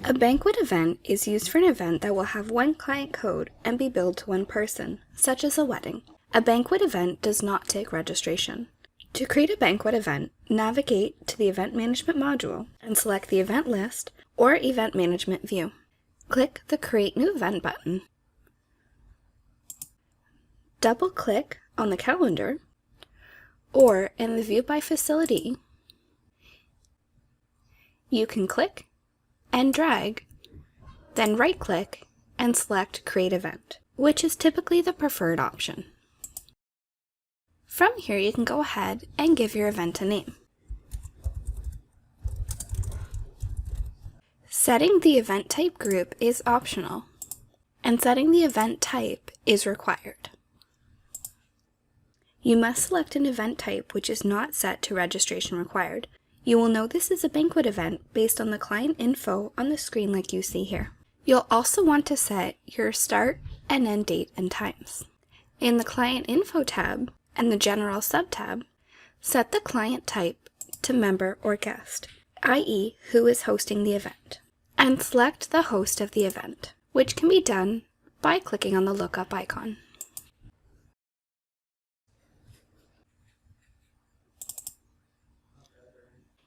A banquet event is used for an event that will have one client code and be billed to one person, such as a wedding. A banquet event does not take registration. To create a banquet event, navigate to the Event Management module and select the Event List or Event Management view. Click the Create New Event button. Double-click on the calendar, or in the View by Facility, you can click and drag, then right-click and select Create Event, which is typically the preferred option. From here, you can go ahead and give your event a name. Setting the event type group is optional, and setting the event type is required. You must select an event type which is not set to registration required. You will know this is a banquet event based on the client info on the screen like you see here. You'll also want to set your start and end date and times. In the Client Info tab and the General subtab, set the client type to member or guest, i.e. who is hosting the event, and select the host of the event, which can be done by clicking on the lookup icon.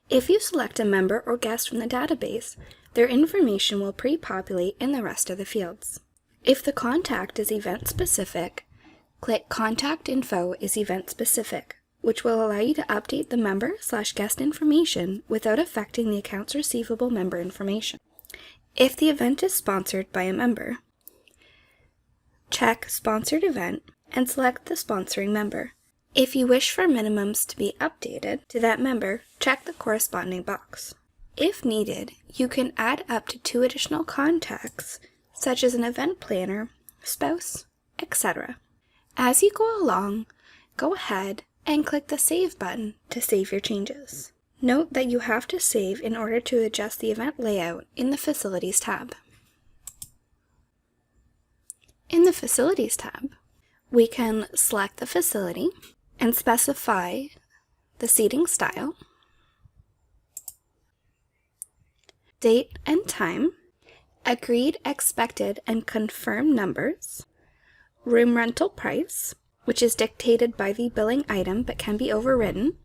If you select a member or guest from the database, their information will pre-populate in the rest of the fields. If the contact is event-specific, click Contact Info is event-specific, which will allow you to update the member/guest information without affecting the accounts receivable member information. If the event is sponsored by a member, check Sponsored Event and select the sponsoring member. If you wish for minimums to be updated to that member, check the corresponding box. If needed, you can add up to 2 additional contacts, such as an event planner, spouse, etc. As you go along, go ahead and click the Save button to save your changes. Note that you have to save in order to adjust the event layout in the Facilities tab. In the Facilities tab, we can select the facility and specify the seating style, date and time, agreed, expected, and confirmed numbers, room rental price, which is dictated by the billing item but can be overridden,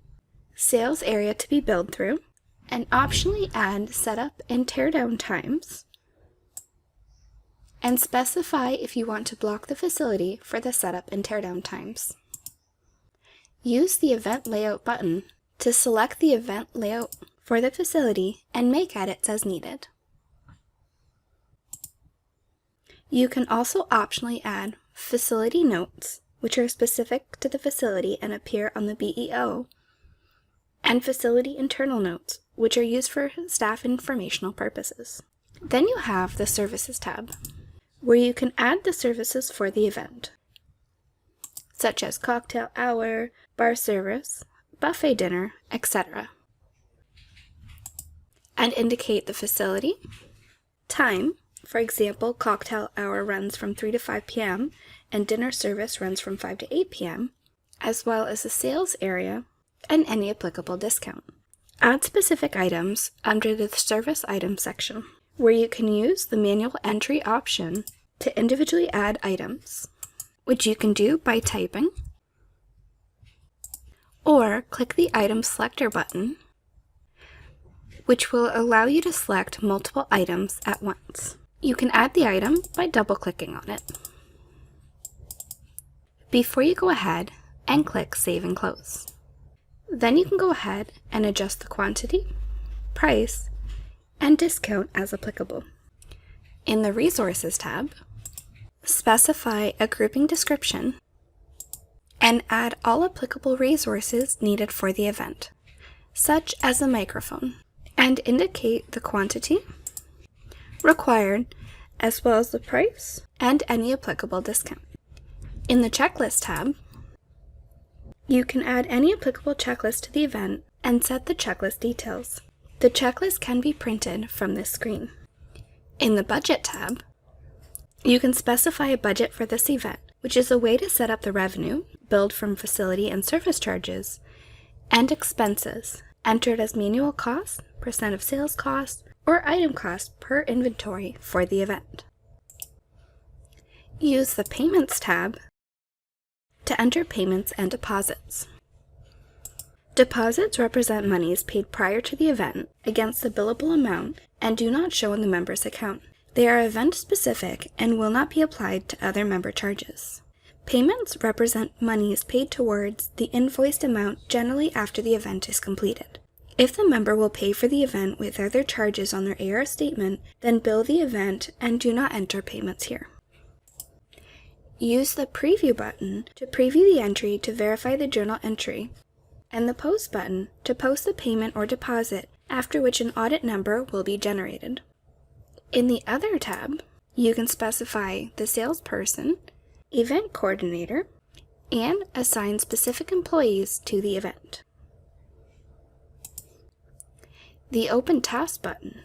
sales area to be billed through, and optionally add setup and teardown times, and specify if you want to block the facility for the setup and teardown times. Use the Event Layout button to select the event layout for the facility and make edits as needed. You can also optionally add facility notes, which are specific to the facility and appear on the BEO, and facility internal notes, which are used for staff informational purposes. Then you have the Services tab, where you can add the services for the event, such as cocktail hour, bar service, buffet dinner, etc. And indicate the facility, time, for example, cocktail hour runs from 3 to 5 p.m. and dinner service runs from 5 to 8 p.m., as well as the sales area and any applicable discount. Add specific items under the Service Items section, where you can use the manual entry option to individually add items, which you can do by typing, or click the Item Selector button, which will allow you to select multiple items at once. You can add the item by double-clicking on it. Before you go ahead and click Save and Close. Then you can go ahead and adjust the quantity, price, and discount as applicable. In the Resources tab, specify a grouping description and add all applicable resources needed for the event, such as a microphone, and indicate the quantity required as well as the price and any applicable discount. In the Checklist tab, you can add any applicable checklist to the event and set the checklist details. The checklist can be printed from this screen. In the Budget tab, you can specify a budget for this event, which is a way to set up the revenue, billed from facility and service charges, and expenses, entered as manual costs, % of sales costs, or item cost per inventory for the event. Use the Payments tab to enter payments and deposits. Deposits represent monies paid prior to the event against the billable amount and do not show in the member's account. They are event-specific and will not be applied to other member charges. Payments represent monies paid towards the invoiced amount generally after the event is completed. If the member will pay for the event with other charges on their AR statement, then bill the event and do not enter payments here. Use the Preview button to preview the entry to verify the journal entry, and the Post button to post the payment or deposit, after which an audit number will be generated. In the Other tab, you can specify the salesperson, event coordinator, and assign specific employees to the event. The Open Task button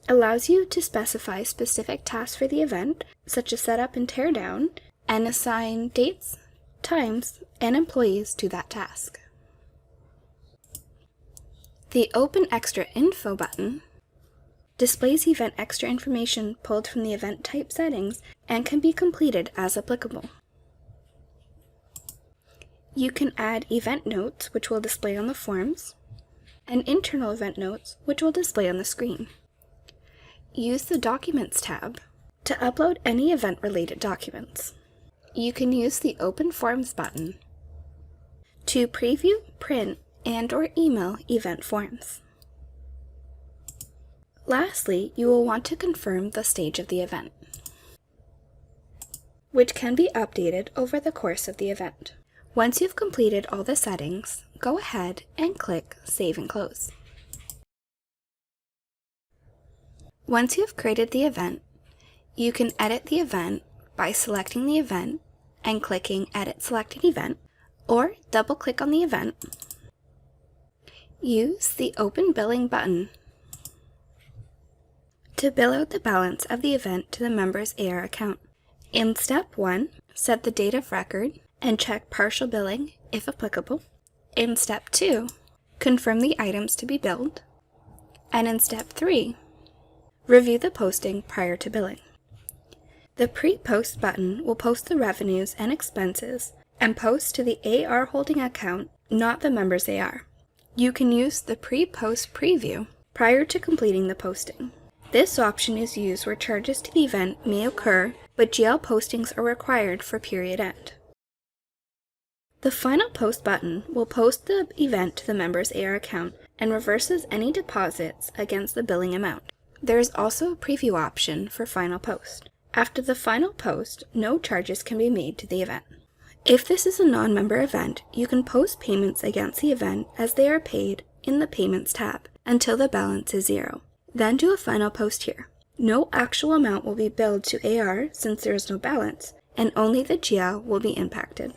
allows you to specify specific tasks for the event, such as setup and tear down, and assign dates, times, and employees to that task. The Open Extra Info button displays event extra information pulled from the event type settings and can be completed as applicable. You can add event notes, which will display on the forms, and internal event notes, which will display on the screen. Use the Documents tab to upload any event-related documents. You can use the Open Forms button to preview, print, and/or email event forms. Lastly, you will want to confirm the stage of the event, which can be updated over the course of the event. Once you've completed all the settings, go ahead and click Save and Close. Once you have created the event, you can edit the event by selecting the event and clicking Edit Selected Event, or double-click on the event. Use the Open Billing button to bill out the balance of the event to the member's AR account. In Step 1, set the date of record and check partial billing if applicable. In Step 2, confirm the items to be billed. And in Step 3, review the posting prior to billing. The Pre-Post button will post the revenues and expenses and post to the AR holding account, not the member's AR. You can use the Pre-Post Preview prior to completing the posting. This option is used where charges to the event may occur, but GL postings are required for period end. The Final Post button will post the event to the member's AR account and reverses any deposits against the billing amount. There is also a preview option for Final Post. After the Final Post, no charges can be made to the event. If this is a non-member event, you can post payments against the event as they are paid in the Payments tab until the balance is 0. Then do a final post here. No actual amount will be billed to AR since there is no balance, and only the GL will be impacted.